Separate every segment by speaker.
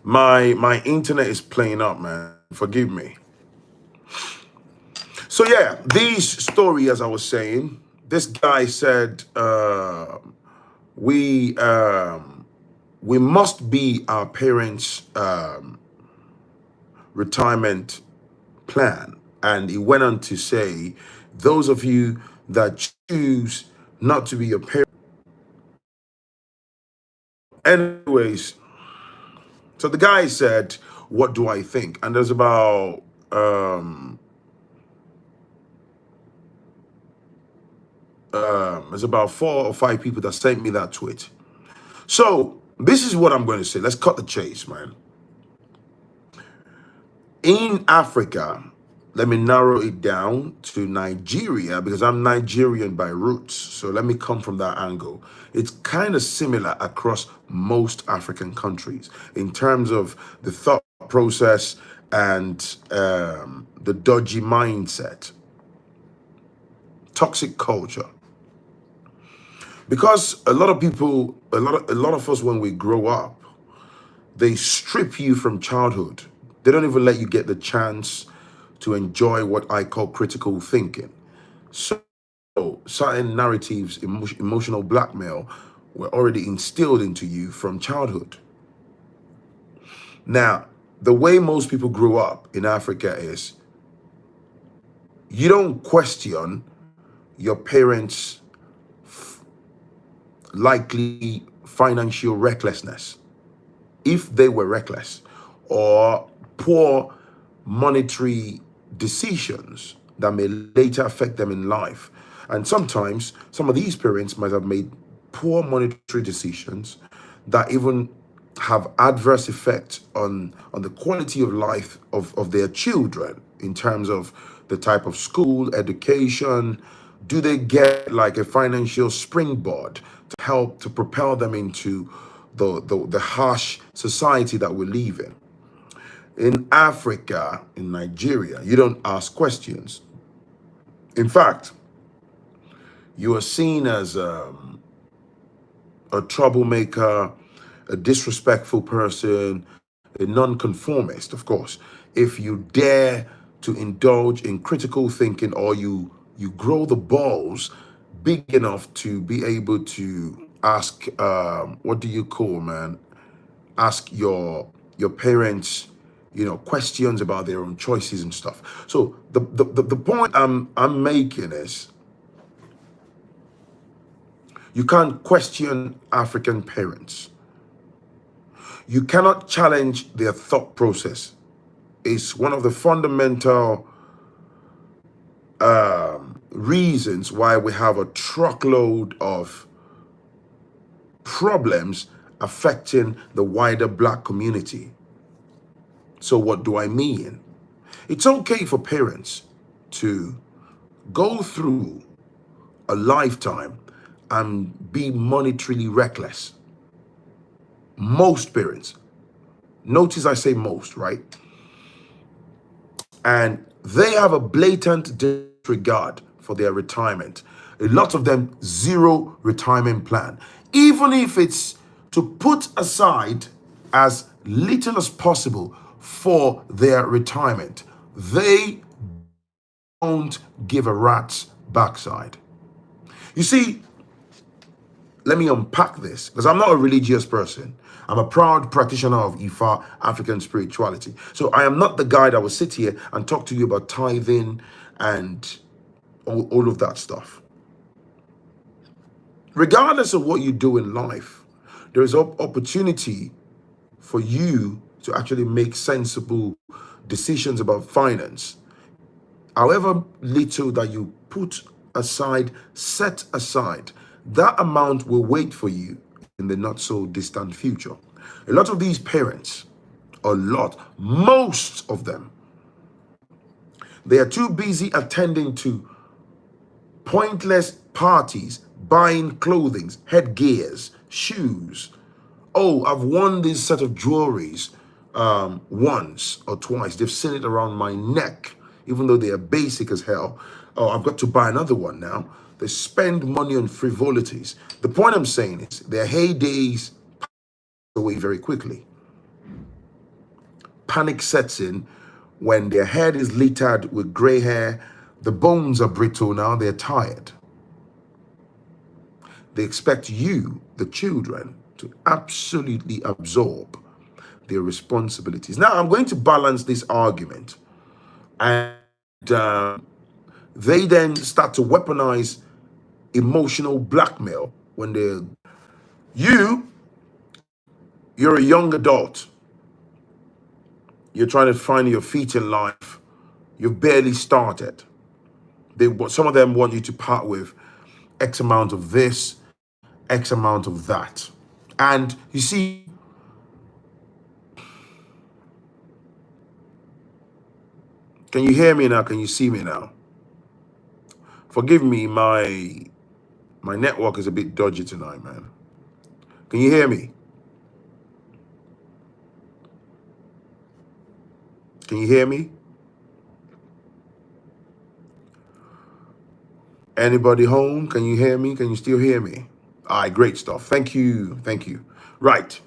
Speaker 1: My internet is playing up, man. Forgive me. So yeah, these story, as I was saying, this guy said we we must be our parents' retirement plan, and he went on to say, those of you that choose not to be your parents. Anyways, so the guy said, "What do I think?" And there's about 4 or 5 people that sent me that tweet. So this is what I'm going to say. Let's cut the chase, man. In Africa, let me narrow it down to Nigeria because I'm Nigerian by roots. So let me come from that angle. It's kind of similar across most African countries in terms of the thought process and the dodgy mindset, toxic culture. Because a lot of people, a lot of us, when we grow up, they strip you from childhood. They don't even let you get the chance to enjoy what I call critical thinking. So certain narratives, emotional blackmail, were already instilled into you from childhood. Now, the way most people grew up in Africa is you don't question your parents' likely financial recklessness, if they were reckless, or poor monetary decisions that may later affect them in life. And sometimes some of these parents might have made poor monetary decisions that even have adverse effect on the quality of life of their children in terms of the type of school, education. Do they get like a financial springboard to help to propel them into the harsh society that we live in? In Africa, in Nigeria, you don't ask questions. In fact, you are seen as a troublemaker, a disrespectful person, a nonconformist, of course, if you dare to indulge in critical thinking, or you grow the balls big enough to be able to ask, what do you call, man? Ask your parents, questions about their own choices and stuff. So the point I'm making is, you can't question African parents. You cannot challenge their thought process. It's one of the fundamental reasons why we have a truckload of problems affecting the wider Black community. So what do I mean? It's okay for parents to go through a lifetime and be monetarily reckless. Most parents, notice I say most, right? And they have a blatant disregard for their retirement. A lot of them, zero retirement plan. Even if it's to put aside as little as possible for their retirement, they don't give a rat's backside. You see, let me unpack this, because I'm not a religious person. I'm a proud practitioner of Ifa, African spirituality. So I am not the guy that will sit here and talk to you about tithing and all of that stuff. Regardless of what you do in life, there is opportunity for you to actually make sensible decisions about finance. However little that you put aside, set aside, that amount will wait for you in the not so distant future. A lot of these parents, most of them, they are too busy attending to pointless parties, buying clothing, headgears, shoes. Oh, I've worn this set of jewelries once or twice. They've seen it around my neck, even though they are basic as hell. Oh, I've got to buy another one now. They spend money on frivolities. The point I'm saying is their heydays pass away very quickly. panic sets in when their head is littered with gray hair, the bones are brittle now, they're tired. They expect you, the children, to absolutely absorb their responsibilities. Now, I'm going to balance this argument. And they then start to weaponize emotional blackmail when you're a young adult. You're trying to find your feet in life. You've barely started. Some of them want you to part with X amount of this, X amount of that. And you see, can you hear me now? Can you see me now? Forgive me, my network is a bit dodgy tonight, man. Can you hear me? Can you hear me? Anybody home? Can you hear me? Can you still hear me? All right, great stuff. Thank you. Thank you. Right.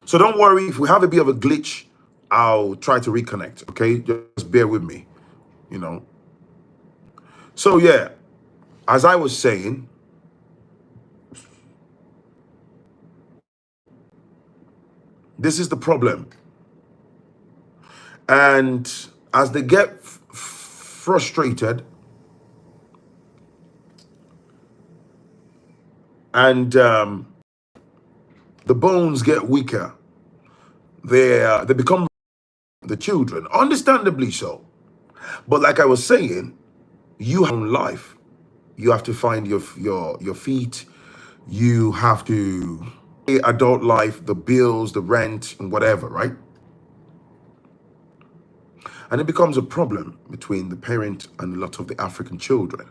Speaker 1: So don't worry if we have a bit of a glitch, I'll try to reconnect, okay? Just bear with me, you know. So yeah, as I was saying, this is the problem. And as they get frustrated and the bones get weaker, they become the children, understandably so. But like I was saying, you have life. You have to find your feet. You have to pay adult life, the bills, the rent, and whatever, right? And it becomes a problem between the parent and a lot of the African children.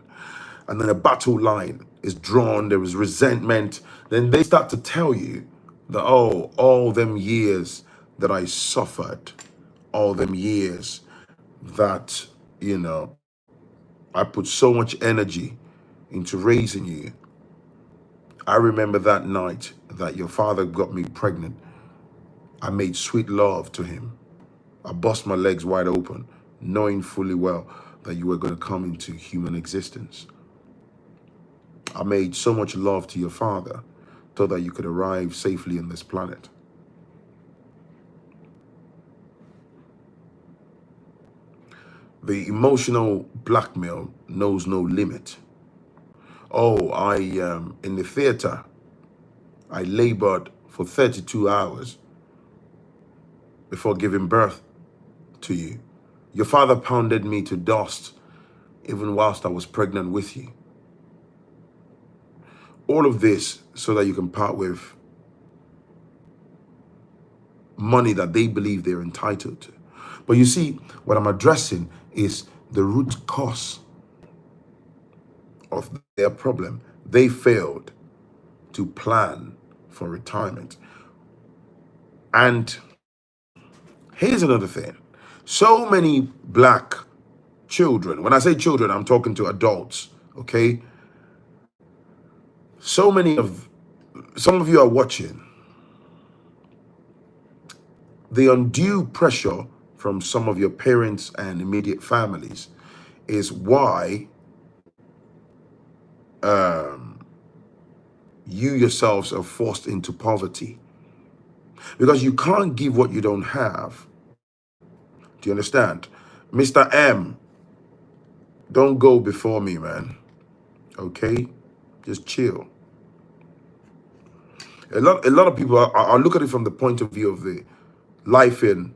Speaker 1: And then a battle line is drawn, there is resentment. Then they start to tell you that, oh, all them years that I suffered, all them years that, you know, I put so much energy into raising you. I remember that night that your father got me pregnant. I made sweet love to him. I bust my legs wide open, knowing fully well that you were going to come into human existence. I made so much love to your father so that you could arrive safely in this planet. The emotional blackmail knows no limit. Oh, in the theater, I labored for 32 hours before giving birth to you. Your father pounded me to dust even whilst I was pregnant with you. All of this so that you can part with money that they believe they're entitled to. But you see, what I'm addressing is the root cause of their problem. They failed to plan for retirement. And here's another thing. So many black children, when I say children, I'm talking to adults, okay? Some of you are watching. The undue pressure from some of your parents and immediate families is why you yourselves are forced into poverty. Because you can't give what you don't have. Do you understand? Mr. M, don't go before me, man. Okay? Just chill. A lot of people are look at it from the point of view of the life in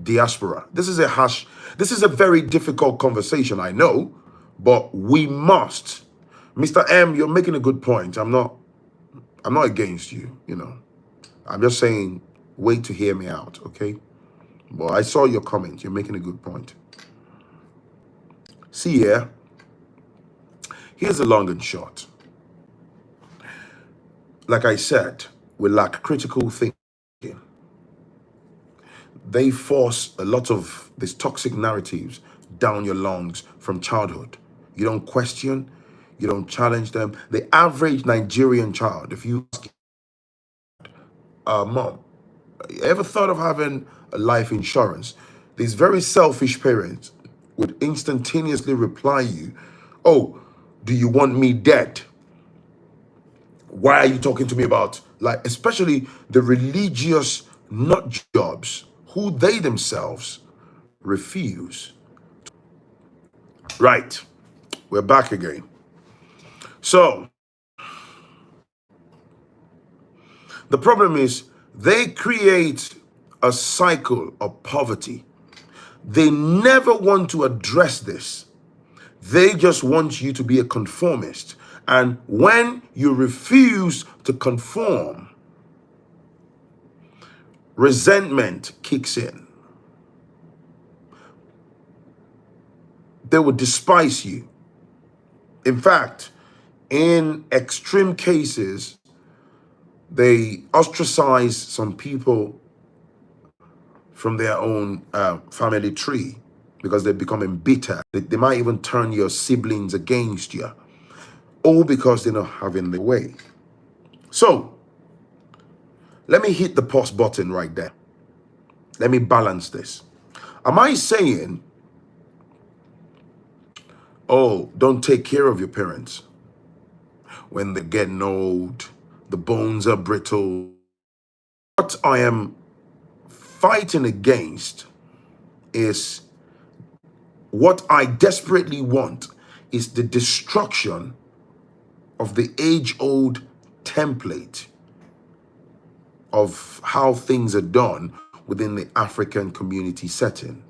Speaker 1: diaspora. This is a very difficult conversation, I know, but we must. Mr. M, you're making a good point. I'm not against you, you know. I'm just saying, wait to hear me out, okay? Well, I saw your comment. You're making a good point. See here, here's the long and short. Like I said, we lack critical thinking. They force a lot of these toxic narratives down your lungs from childhood. You don't question, you don't challenge them. The average Nigerian child, if you ask, Mom, Ever thought of having a life insurance? These very selfish parents would instantaneously reply you, oh, do you want me dead? Why are you talking to me about, like, especially the religious nut jobs who they themselves refuse. Right, we're back again. So the problem is they create a cycle of poverty. They never want to address this. They just want you to be a conformist. And when you refuse to conform, resentment kicks in. They will despise you. In fact, in extreme cases, they ostracize some people from their own family tree because they're becoming bitter. They might even turn your siblings against you, all because they're not having their way. So, let me hit the pause button right there. Let me balance this. Am I saying, oh, don't take care of your parents when they're getting old, the bones are brittle? What I am fighting against is, what I desperately want is the destruction of the age-old template of how things are done within the African community setting.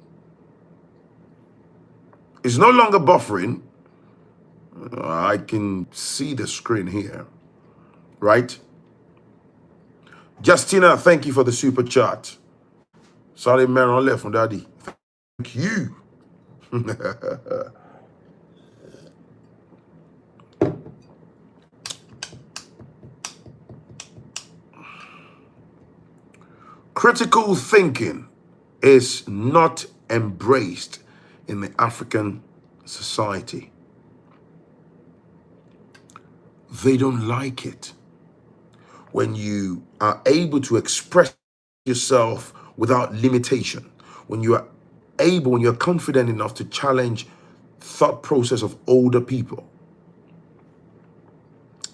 Speaker 1: It's no longer buffering. I can see the screen here, right? Justina, thank you for the super chat. Sorry, man, on left from daddy. Thank you. Critical thinking is not embraced in the African society. They don't like it when you are able to express yourself without limitation, when you are able, when you're confident enough to challenge thought process of older people.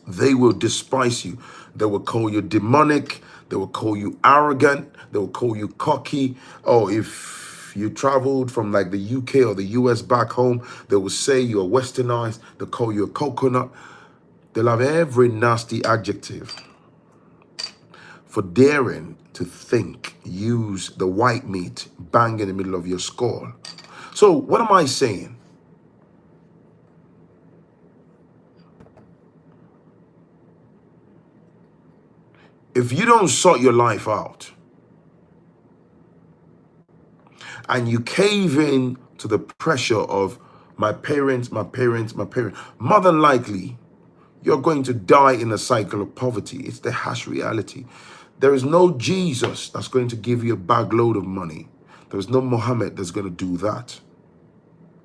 Speaker 1: They will despise you. They will call you demonic. They will call you arrogant. They will call you cocky. Oh, if you traveled from like the UK or the US back home, they will say you're westernized. They'll call you a coconut. They'll have every nasty adjective for daring to think, use the white meat bang in the middle of your skull. So what am I saying? If you don't sort your life out and you cave in to the pressure of my parents, more than likely, you're going to die in a cycle of poverty. It's the harsh reality. There is no Jesus that's going to give you a bag load of money. There is no Muhammad that's going to do that.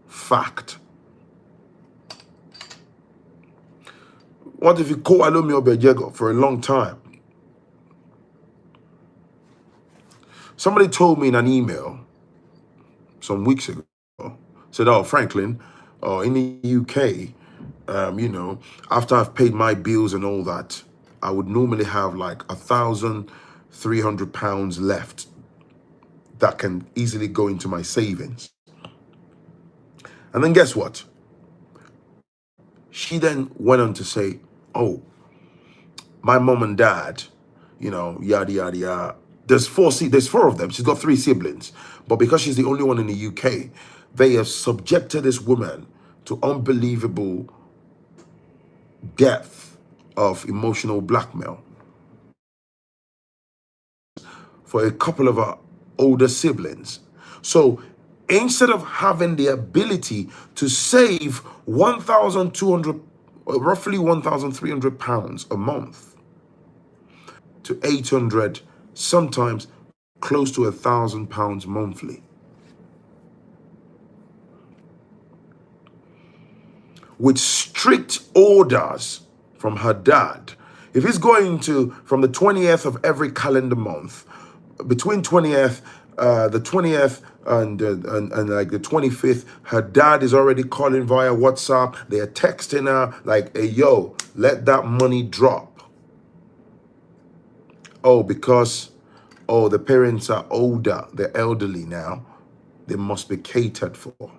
Speaker 1: Fact. What if you call Alomi Obejego for a long time? Somebody told me in an email some weeks ago, said, oh, Phrankleen, in the UK, after I've paid my bills and all that, I would normally have like £1,300 left that can easily go into my savings. And then guess what? She then went on to say, oh, my mom and dad, yada, yada, yada. There's four of them. She's got 3 siblings. But because she's the only one in the UK, they have subjected this woman to unbelievable depth of emotional blackmail for a couple of our older siblings. So instead of having the ability to save 1,200, roughly 1,300 pounds a month to 800, sometimes close to 1,000 pounds monthly, with strict orders from her dad. If he's going to, from the 20th of every calendar month, between 20th, the 20th and like the 25th, her dad is already calling via WhatsApp. They are texting her like, hey, yo, let that money drop. Oh, because, oh, the parents are older, they're elderly now. They must be catered for.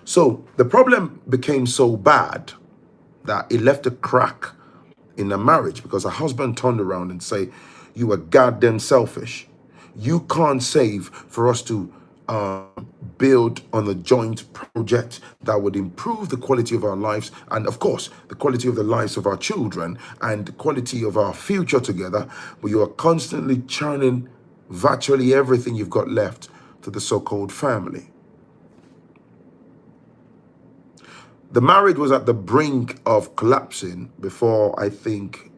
Speaker 1: So the problem became so bad that it left a crack in the marriage because her husband turned around and say, you are goddamn selfish. You can't save for us to build on a joint project that would improve the quality of our lives and, of course, the quality of the lives of our children and the quality of our future together. But you are constantly churning virtually everything you've got left to the so-called family. The marriage was at the brink of collapsing before I think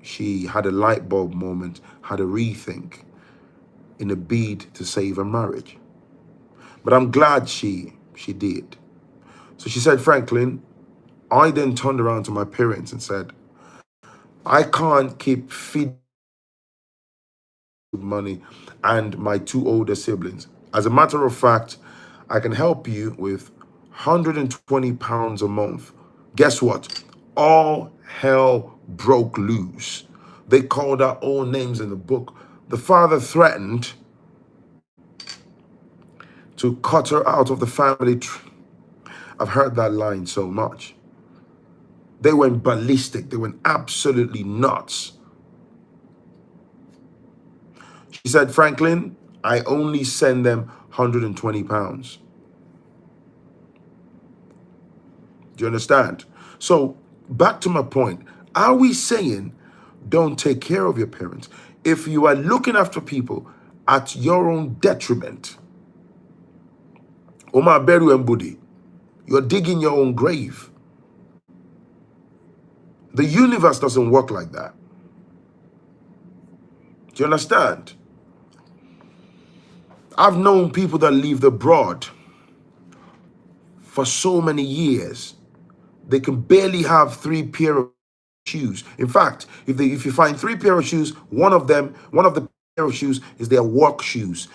Speaker 1: she had a light bulb moment, had a rethink in a bid to save her marriage. But I'm glad she did. So she said, Phrankleen, I then turned around to my parents and said, I can't keep feeding money and my two older siblings. As a matter of fact, I can help you with £120 a month. Guess what? All hell broke loose. They called out all names in the book. The father threatened to cut her out of the family tree. I've heard that line so much. They went ballistic. They went absolutely nuts. She said, Phrankleen, I only send them £120. Do you understand? So back to my point. Are we saying don't take care of your parents? If you are looking after people at your own detriment, Oma Beru and Budi, you're digging your own grave. The universe doesn't work like that. Do you understand? I've known people that lived abroad for so many years. They can barely have 3 pair of shoes. In fact, if you find 3 pair of shoes, one of the pair of shoes is their work shoes.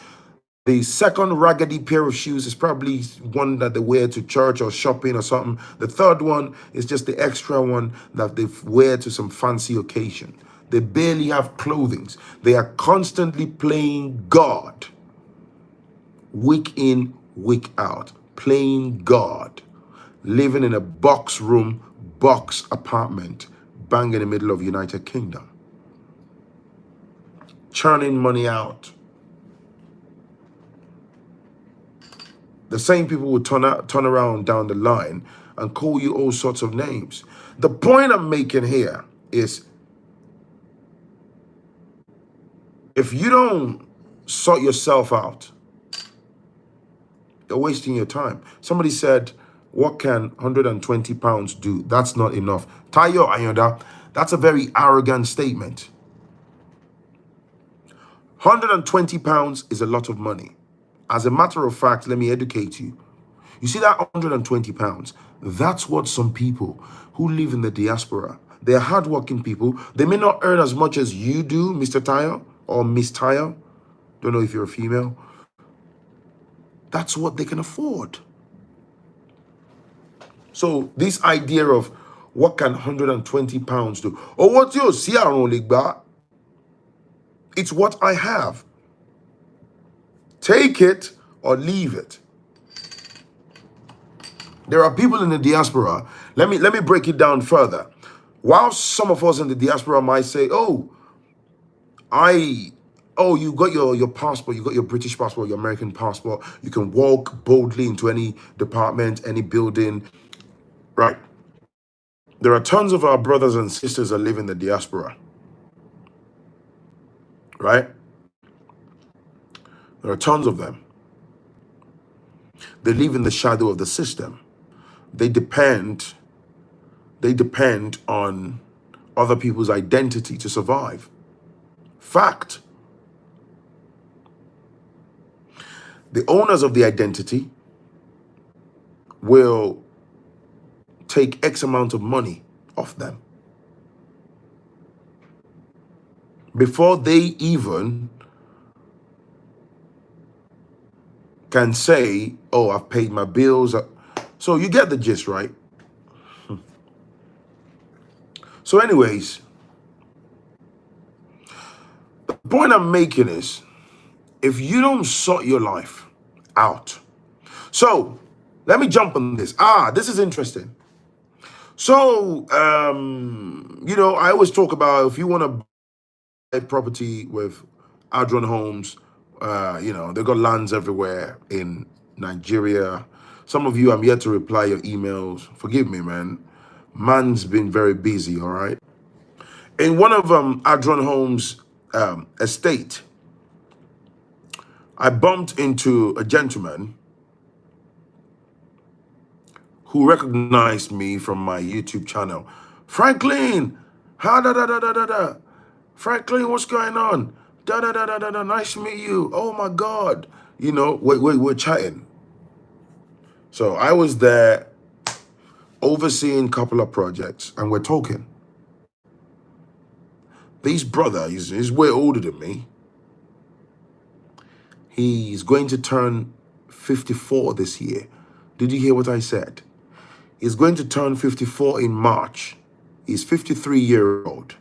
Speaker 1: The second raggedy pair of shoes is probably one that they wear to church or shopping or something. The third one is just the extra one that they wear to some fancy occasion. They barely have clothing. They are constantly playing God. Week in, week out. Playing God. Living in a box room, box apartment, bang in the middle of United Kingdom. Churning money out. The same people will turn around down the line and call you all sorts of names. The point I'm making here is if you don't sort yourself out, you're wasting your time. Somebody said, what can £120 do? That's not enough. Tayo Ayoda, that's a very arrogant statement. £120 is a lot of money. As a matter of fact, let me educate you. You see that £120? That's what some people who live in the diaspora, they're hardworking people. They may not earn as much as you do, Mr. Tayo or Miss Tayo. Don't know if you're a female. That's what they can afford. So this idea of what can £120 do? Or what you see, it's what I have. Take it or leave it. There are people in the diaspora. Let me break it down further. While some of us in the diaspora might say, you got your passport, you got your British passport, your American passport, you can walk boldly into any department, any building, right? There are tons of our brothers and sisters that live in the diaspora, right? There are tons of them. They live in the shadow of the system. They depend on other people's identity to survive. Fact. The owners of the identity will take X amount of money off them before they even can say, oh, I've paid my bills. So you get the gist, right? So anyways, the point I'm making is, if you don't sort your life out. So let me jump on this. This is interesting. So, I always talk about, if you want to buy property with Adron Homes, they've got lands everywhere in Nigeria. Some of you, I'm yet to reply your emails. Forgive me, man. Man's been very busy, all right? In one of Adron Homes' estate, I bumped into a gentleman who recognized me from my YouTube channel. Phrankleen, ha da da da da da da. Phrankleen, what's going on? Da da da da da da. Nice to meet you. Oh my God. We're chatting. So I was there overseeing a couple of projects, and we're talking. This brother, he's way older than me. He's going to turn 54 this year. Did you hear what I said? He's going to turn 54 in March. He's 53-year-old.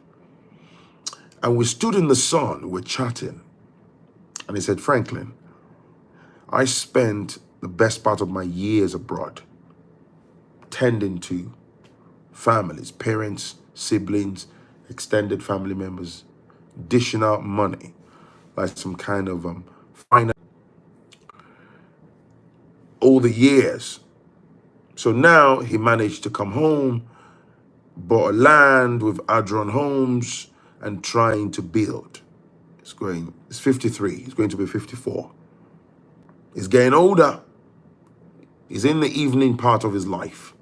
Speaker 1: And we stood in the sun, we're chatting. And he said, Phrankleen, I spent the best part of my years abroad tending to families, parents, siblings, extended family members, dishing out money like some kind of finance all the years. So now he managed to come home, bought a land with Adron Homes, and trying to build. It's 53, he's going to be 54. He's getting older. He's in the evening part of his life.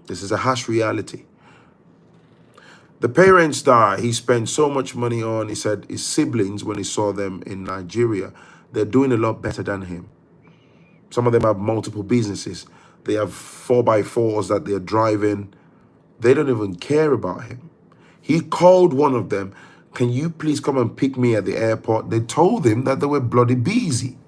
Speaker 1: This is a harsh reality. The parents that he spent so much money on, he said his siblings, when he saw them in Nigeria, they're doing a lot better than him. Some of them have multiple businesses. They have 4x4s that they're driving. They don't even care about him. He called one of them, can you please come and pick me at the airport? They told him that they were bloody busy.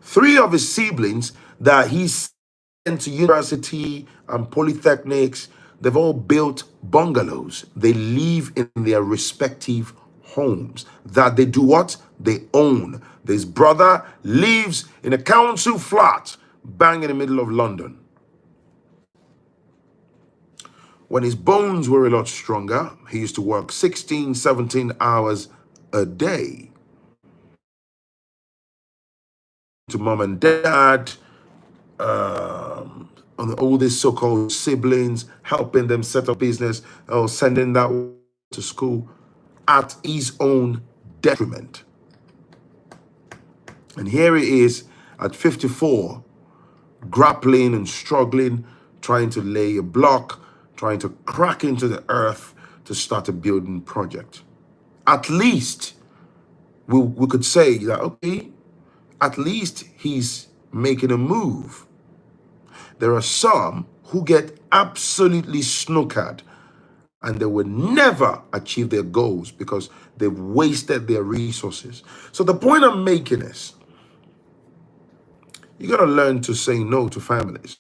Speaker 1: 3 of his siblings that he sent to university and polytechnics, they've all built bungalows. They live in their respective homes that they do what? They own. This brother lives in a council flat bang in the middle of London. When his bones were a lot stronger, he used to work 16, 17 hours a day. To mom and dad, on all these so-called siblings, helping them set up business, or sending that to school at his own detriment. And here he is at 54, grappling and struggling, trying to lay a block, trying to crack into the earth to start a building project. At least we could say that, okay, at least he's making a move. There are some who get absolutely snookered and they will never achieve their goals because they've wasted their resources. So the point I'm making is, you got to learn to say no to families.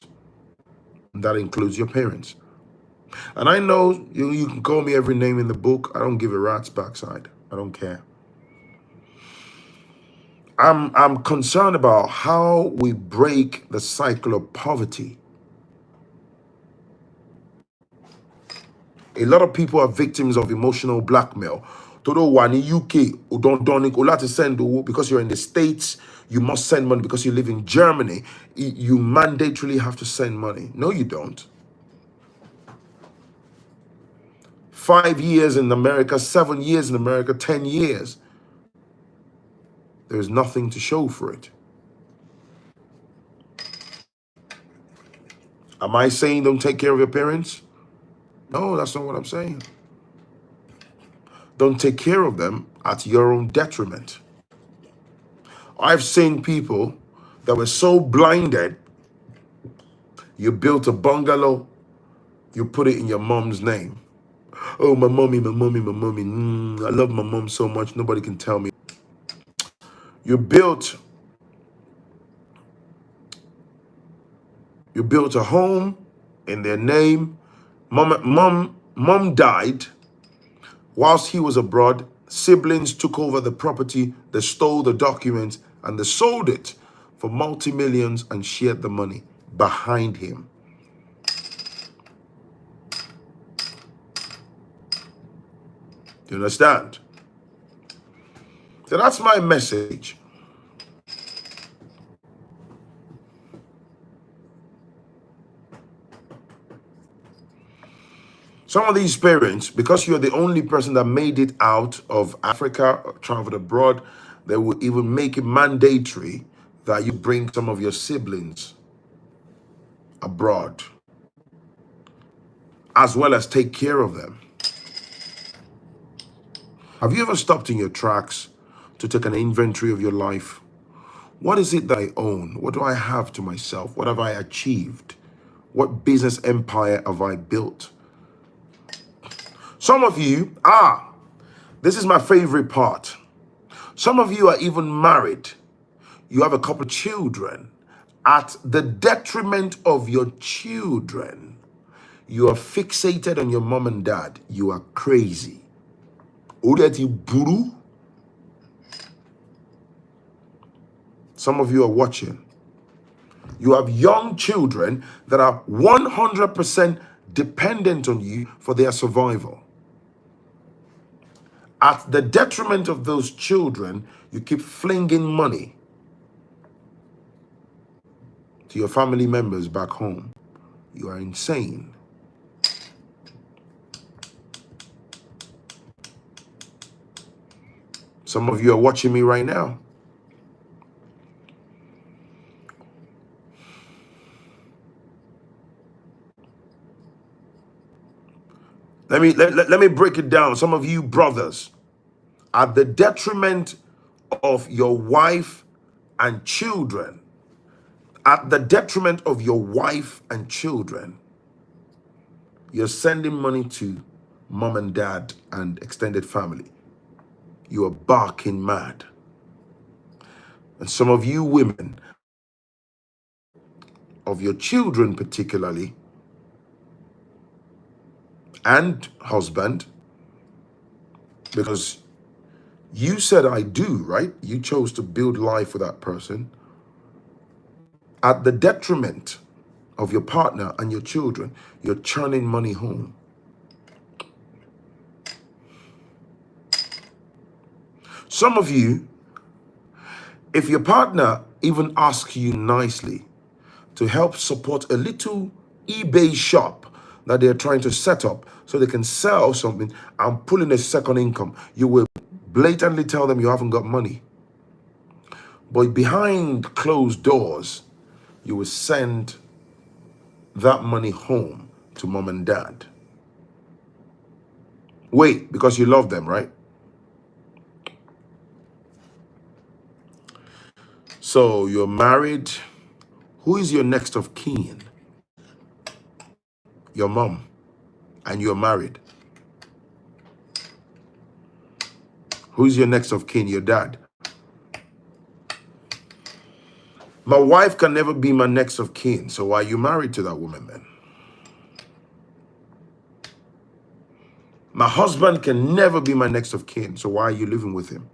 Speaker 1: And that includes your parents. And I know you can call me every name in the book. I don't give a rat's backside. I don't care. I'm concerned about how we break the cycle of poverty. A lot of people are victims of emotional blackmail. Todo one in UK, don't send, because you're in the States, you must send money. Because you live in Germany, you mandatorily have to send money. No, you don't. 5 years in America, 7 years in America, 10 years. There's nothing to show for it. Am I saying don't take care of your parents? No, that's not what I'm saying. Don't take care of them at your own detriment. I've seen people that were so blinded, you built a bungalow, you put it in your mom's name. Oh, my mommy, my mommy, my mommy. I love my mom so much, nobody can tell me. You built You built a home in their name. Mom died whilst he was abroad. Siblings took over the property, they stole the documents, and they sold it for multi-millions and shared the money behind him. You understand? So that's my message. Some of these parents, because you're the only person that made it out of Africa or traveled abroad, they will even make it mandatory that you bring some of your siblings abroad, as well as take care of them. Have you ever stopped in your tracks to take an inventory of your life? What is it that I own? What do I have to myself? What have I achieved? What business empire have I built? Some of you, this is my favorite part. Some of you are even married. You have a couple of children. At the detriment of your children, you are fixated on your mom and dad. You are crazy. Some of you are watching. You have young children that are 100% dependent on you for their survival. At the detriment of those children, you keep flinging money to your family members back home. You are insane. Some of you are watching me right now. Let me break it down. Some of you brothers, at the detriment of your wife and children, at the detriment of your wife and children, you're sending money to mom and dad and extended family. You are barking mad. And some of you women, of your children particularly, and husband, because you said I do, right? You chose to build life with that person. At the detriment of your partner and your children, you're churning money home. Some of you, if your partner even asks you nicely to help support a little eBay shop that they're trying to set up so they can sell something and pull in a second income, you will blatantly tell them you haven't got money. But behind closed doors, you will send that money home to mom and dad. Wait, because you love them, right? So you're married. Who is your next of kin? Your mom. And you're married. Who's your next of kin? Your dad. My wife can never be my next of kin. So why are you married to that woman then? My husband can never be my next of kin. So why are you living with him?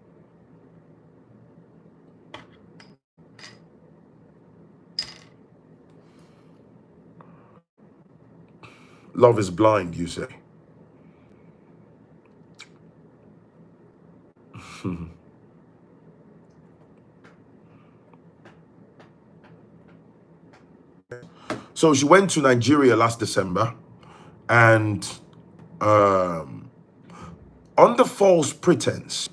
Speaker 1: Love is blind, you say. So she went to Nigeria last December, and under false pretense,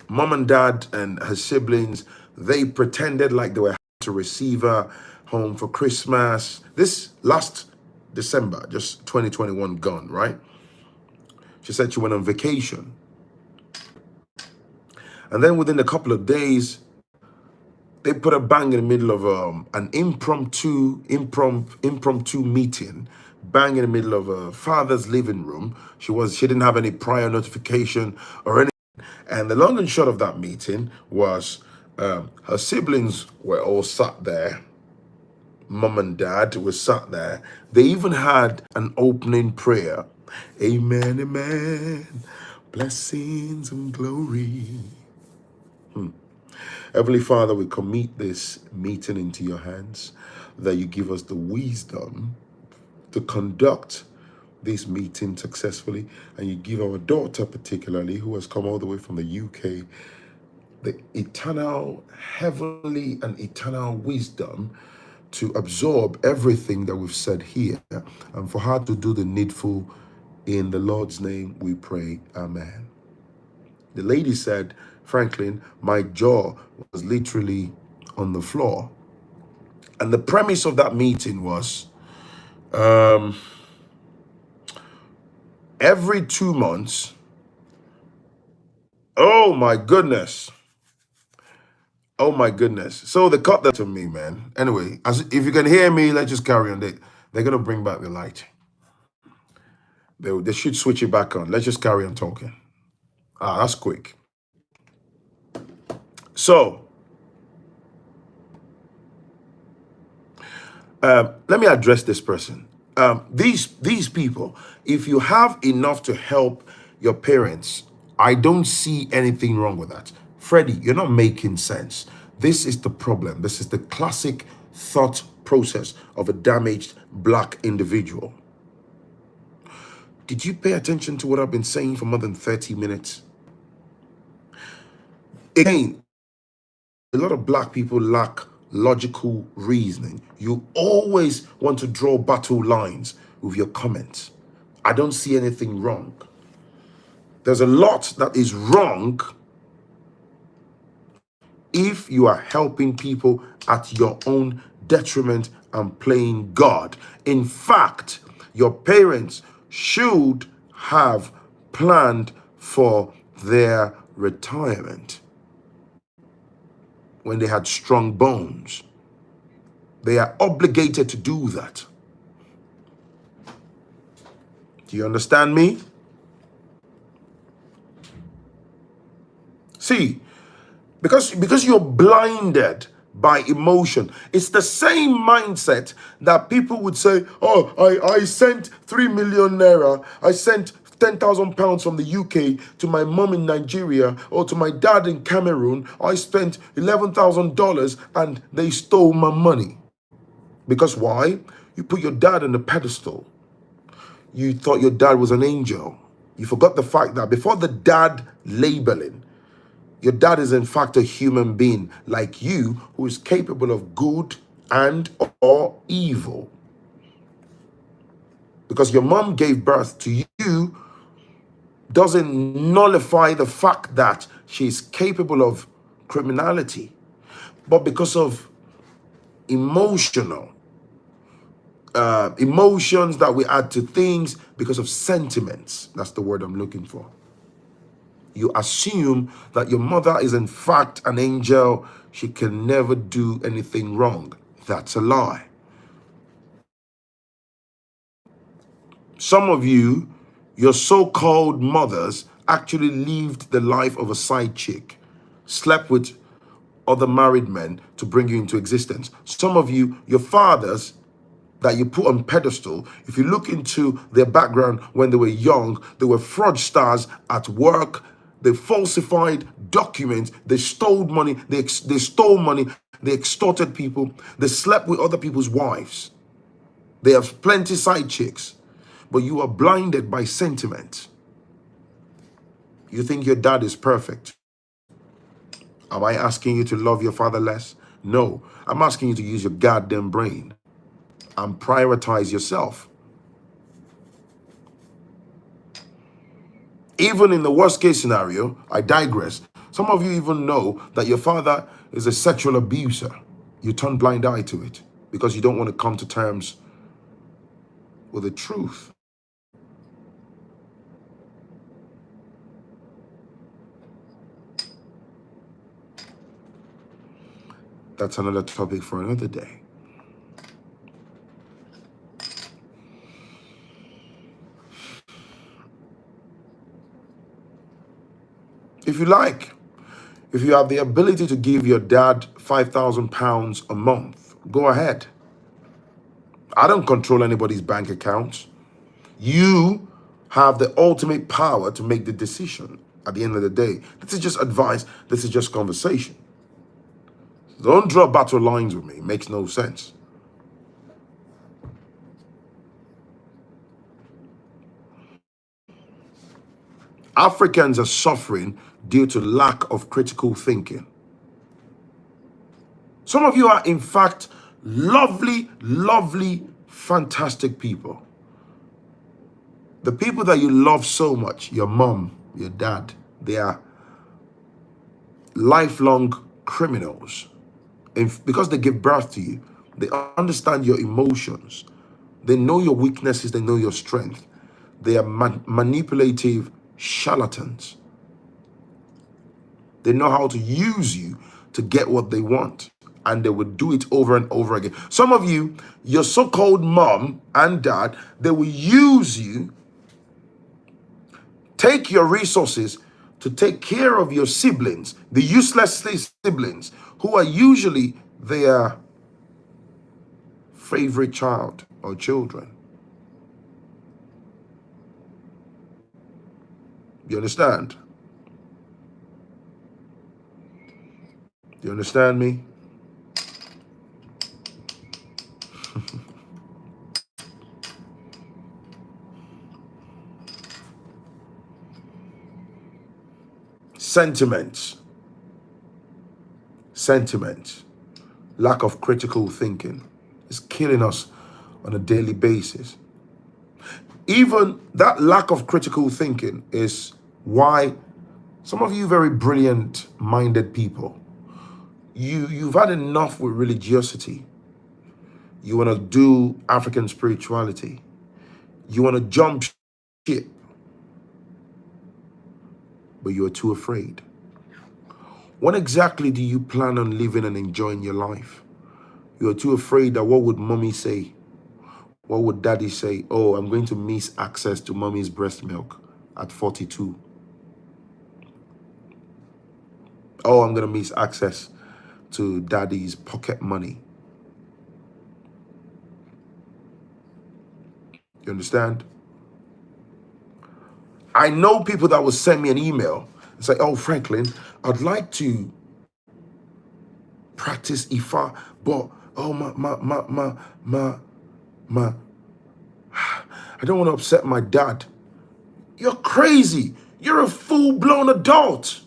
Speaker 1: mom and dad and her siblings, they pretended like they were to receive her home for Christmas. This last December, just 2021 gone, right? She said she went on vacation. And then within a couple of days, they put a bang in the middle of an impromptu meeting, bang in the middle of a father's living room. She didn't have any prior notification or anything. And the long and short of that meeting was her siblings were all sat there mom and dad were sat there. They even had an opening prayer. Amen, amen. Blessings and glory. Heavenly Father, we commit this meeting into your hands, that you give us the wisdom to conduct this meeting successfully, and you give our daughter particularly, who has come all the way from the UK, the eternal, heavenly and eternal wisdom to absorb everything that we've said here, and for her to do the needful. In the Lord's name we pray, amen. The lady said, Phrankleen, my jaw was literally on the floor. And the premise of that meeting was, every 2 months, oh my goodness. Oh my goodness. So they cut that to me, man. Anyway, if you can hear me, let's just carry on. They're going to bring back the light. They should switch it back on. Let's just carry on talking. That's quick. So, let me address this person. These people, if you have enough to help your parents, I don't see anything wrong with that. Freddie, you're not making sense. This is the problem. This is the classic thought process of a damaged black individual. Did you pay attention to what I've been saying for more than 30 minutes? Again, a lot of black people lack logical reasoning. You always want to draw battle lines with your comments. I don't see anything wrong. There's a lot that is wrong if you are helping people at your own detriment and playing God. In fact, your parents should have planned for their retirement when they had strong bones. They are obligated to do that. Do you understand me? See, because you're blinded by emotion. It's the same mindset that people would say, oh, I sent 3 million naira, I sent 10,000 pounds from the UK to my mom in Nigeria or to my dad in Cameroon. I spent $11,000 and they stole my money. Because why? You put your dad on the pedestal. You thought your dad was an angel. You forgot the fact that before the dad labeling, your dad is in fact a human being like you who is capable of good and or evil. Because your mom gave birth to you doesn't nullify the fact that she's capable of criminality. But because of emotions that we add to things, because of sentiments, that's the word I'm looking for. You assume that your mother is in fact an angel. She can never do anything wrong. That's a lie. Some of you, your so-called mothers, actually lived the life of a side chick, slept with other married men to bring you into existence. Some of you, your fathers that you put on pedestal, if you look into their background when they were young, they were fraudsters at work. They falsified documents. They stole money. They stole money. They extorted people. They slept with other people's wives. They have plenty side chicks. But you are blinded by sentiment. You think your dad is perfect. Am I asking you to love your father less? No. I'm asking you to use your goddamn brain and prioritize yourself. Even in the worst case scenario, I digress. Some of you even know that your father is a sexual abuser. You turn blind eye to it because you don't want to come to terms with the truth. That's another topic for another day. If you like, if you have the ability to give your dad £5,000 a month, go ahead. I don't control anybody's bank accounts. You have the ultimate power to make the decision at the end of the day. This is just advice. This is just conversation. Don't draw battle lines with me. It makes no sense. Africans are suffering due to lack of critical thinking. Some of you are, in fact, lovely, lovely, fantastic people. The people that you love so much, your mom, your dad, they are lifelong criminals. Because they give birth to you, they understand your emotions. They know your weaknesses, they know your strength. They are manipulative charlatans. They know how to use you to get what they want, and they will do it over and over again. Some of you, your so-called mom and dad, they will use you, take your resources to take care of your siblings, the useless siblings, who are usually their favorite child or children. You understand? Do you understand me? Sentiments, lack of critical thinking is killing us on a daily basis. Even that lack of critical thinking is why some of you very brilliant-minded people, you've had enough with religiosity. You want to do African spirituality. You want to jump ship, but you are too afraid. When exactly do you plan on living and enjoying your life? You are too afraid that what would mommy say? What would daddy say? Oh, I'm going to miss access to mommy's breast milk at 42. Oh, I'm going to miss access to daddy's pocket money. You understand? I know people that will send me an email and say, oh, Phrankleen, I'd like to practice Ifa, but oh, I don't want to upset my dad. You're crazy. You're a full-blown adult.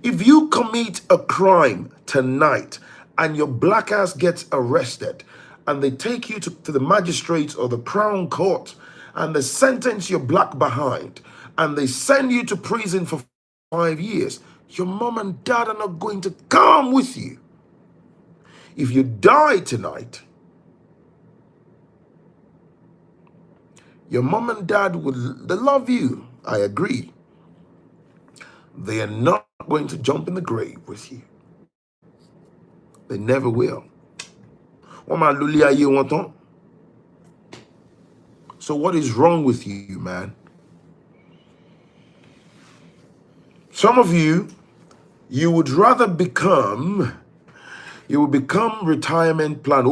Speaker 1: If you commit a crime tonight and your black ass gets arrested and they take you to the magistrates or the crown court and they sentence your black behind and they send you to prison for 5 years, your mom and dad are not going to come with you. If you die tonight, your mom and dad they love you. I agree. They are not going to jump in the grave with you. They never will. So what is wrong with you, man? Some of you, you would rather become retirement plan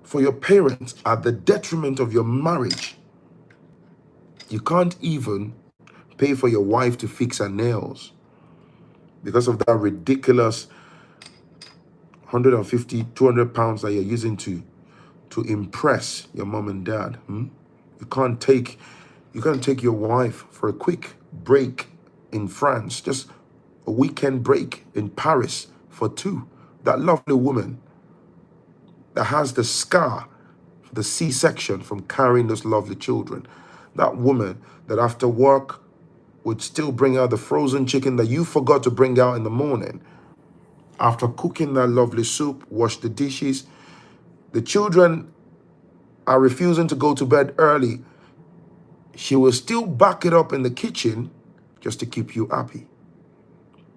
Speaker 1: for your parents at the detriment of your marriage. You can't even pay for your wife to fix her nails because of that ridiculous 150, 200 pounds that you're using to impress your mom and dad. You can't take your wife for a quick break in France, just a weekend break in Paris for 2. That lovely woman that has the scar, the C-section from carrying those lovely children. That woman that after work would still bring out the frozen chicken that you forgot to bring out in the morning. After cooking that lovely soup, wash the dishes. The children are refusing to go to bed early. She will still back it up in the kitchen just to keep you happy.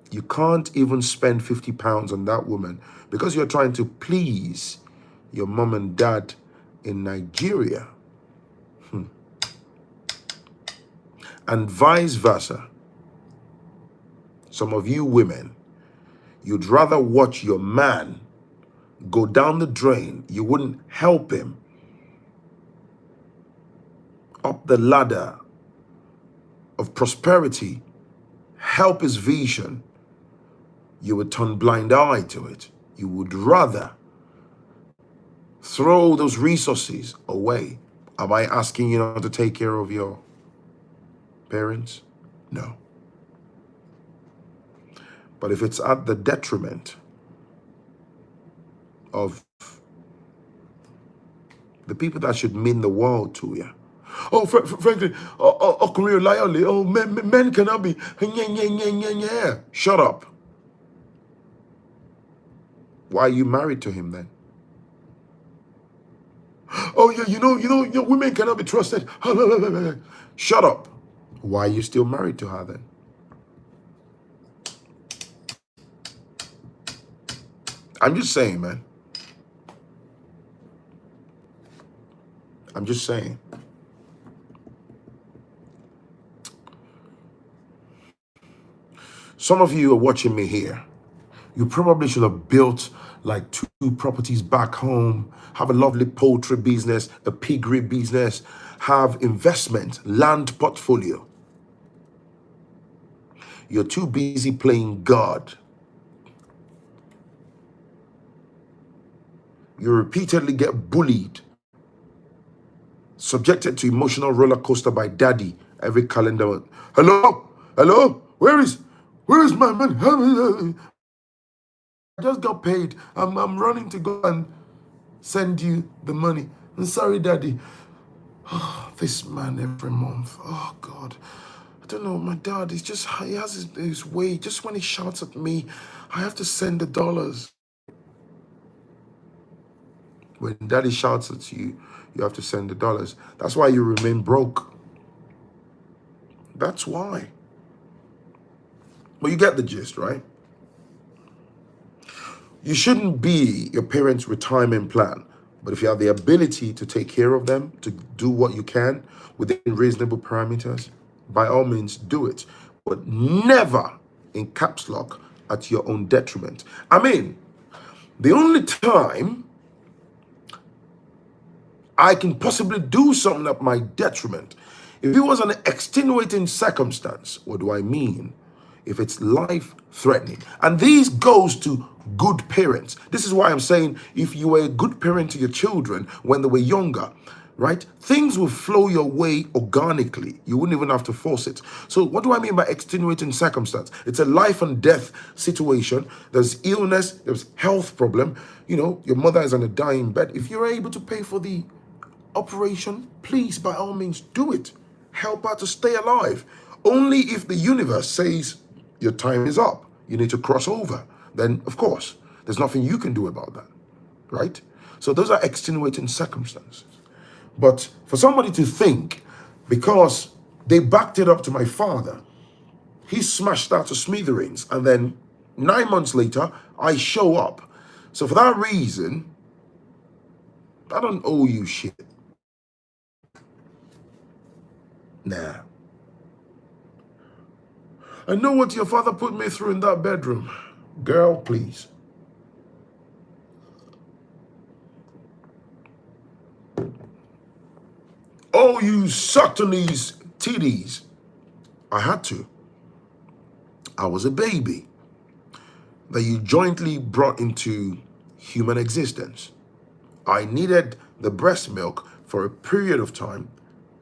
Speaker 1: You can't even spend 50 pounds on that woman because you're trying to please your mom and dad in Nigeria. And vice versa. Some of you women, you'd rather watch your man go down the drain. You wouldn't help him up the ladder of prosperity, help his vision, you would turn blind eye to it. You would rather throw those resources away. Am I asking you not to take care of your parents? No. But if it's at the detriment of the people that should mean the world to you. Oh, Franklin, career loyally. Oh, men cannot be. Shut up. Why are you married to him then? Oh, yeah, you know, women cannot be trusted. Shut up. Why are you still married to her then? I'm just saying, man. I'm just saying. Some of you are watching me here. You probably should have built like 2 properties back home, have a lovely poultry business, a piggery business, have investment, land portfolio. You're too busy playing God. You repeatedly get bullied, subjected to emotional roller coaster by daddy every calendar month. Hello, where is my money? I just got paid. I'm running to go and send you the money. I'm sorry, daddy. Oh, this man every month. Oh God, I don't know. My dad, he has his way. Just when he shouts at me, I have to send the dollars. When daddy shouts at you, you have to send the dollars. That's why you remain broke. That's why. But you get the gist, right? You shouldn't be your parents' retirement plan. But if you have the ability to take care of them, to do what you can within reasonable parameters, by all means do it. But never in caps lock at your own detriment. I mean, the only time I can possibly do something at my detriment, if it was an extenuating circumstance, what do I mean? If it's life-threatening. And this goes to good parents. This is why I'm saying if you were a good parent to your children when they were younger, right? Things will flow your way organically. You wouldn't even have to force it. So what do I mean by extenuating circumstance? It's a life and death situation. There's illness, there's health problem. You know, your mother is on a dying bed. If you're able to pay for the operation, please, by all means, do it. Help her to stay alive. Only if the universe says your time is up, you need to cross over, then of course, there's nothing you can do about that, right? So those are extenuating circumstances. But for somebody to think, because they backed it up to my father, he smashed that to smithereens, and then 9 months later, I show up. So for that reason, I don't owe you shit. Nah. I know what your father put me through in that bedroom. Girl, please. Oh, you sucked on these TDs. I had to. I was a baby that you jointly brought into human existence. I needed the breast milk for a period of time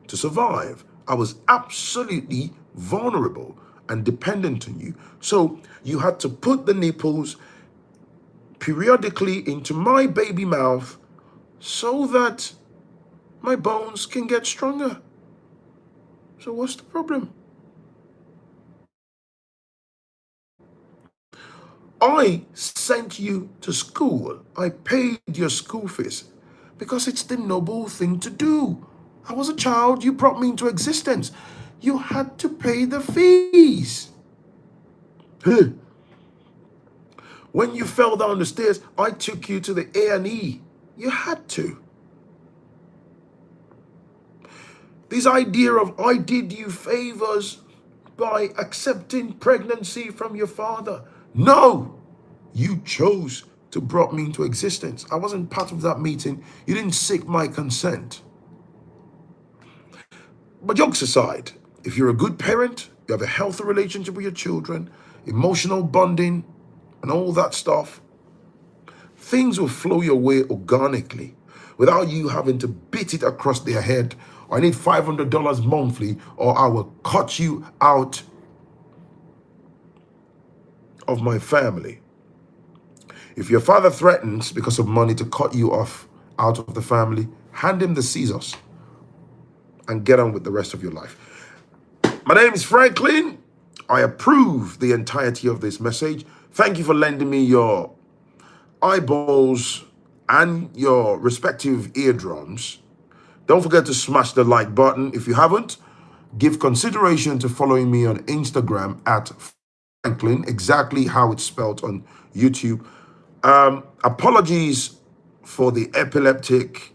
Speaker 1: to survive. I was absolutely vulnerable and dependent on you. So you had to put the nipples periodically into my baby mouth so that my bones can get stronger. So what's the problem? I sent you to school. I paid your school fees because it's the noble thing to do. I was a child, you brought me into existence. You had to pay the fees. When you fell down the stairs, I took you to the A&E. You had to. This idea of I did you favors by accepting pregnancy from your father. No, you chose to brought me into existence. I wasn't part of that meeting. You didn't seek my consent. But jokes aside, if you're a good parent, you have a healthy relationship with your children, emotional bonding, and all that stuff, things will flow your way organically without you having to beat it across their head. Or I need $500 monthly, or I will cut you out of my family. If your father threatens because of money to cut you off out of the family, hand him the scissors and get on with the rest of your life. My name is Phrankleen. I approve the entirety of this message. Thank you for lending me your eyeballs and your respective eardrums. Don't forget to smash the like button. If you haven't, give consideration to following me on Instagram at Phrankleen, exactly how it's spelled on YouTube. Apologies for the epileptic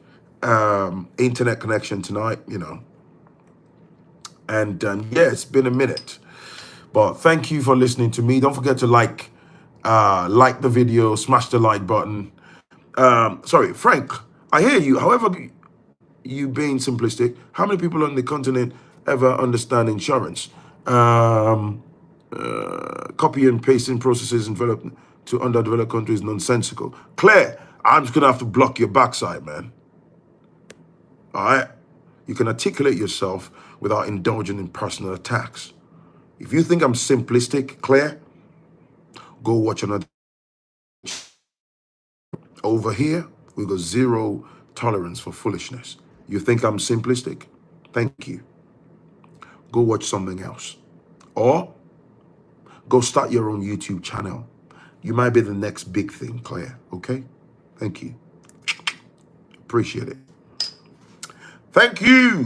Speaker 1: internet connection tonight, And yeah, it's been a minute. But thank you for listening to me. Don't forget to like the video, smash the like button. Sorry, Frank, I hear you. However, you being simplistic, how many people on the continent ever understand insurance? Copy and pasting processes developed to underdeveloped countries nonsensical. Claire, I'm just gonna have to block your backside, man. All right? You can articulate yourself without indulging in personal attacks. If you think I'm simplistic, Claire, go watch another. Over here, we got zero tolerance for foolishness. You think I'm simplistic? Thank you. Go watch something else. Or go start your own YouTube channel. You might be the next big thing, Claire, okay? Thank you. Appreciate it. Thank you.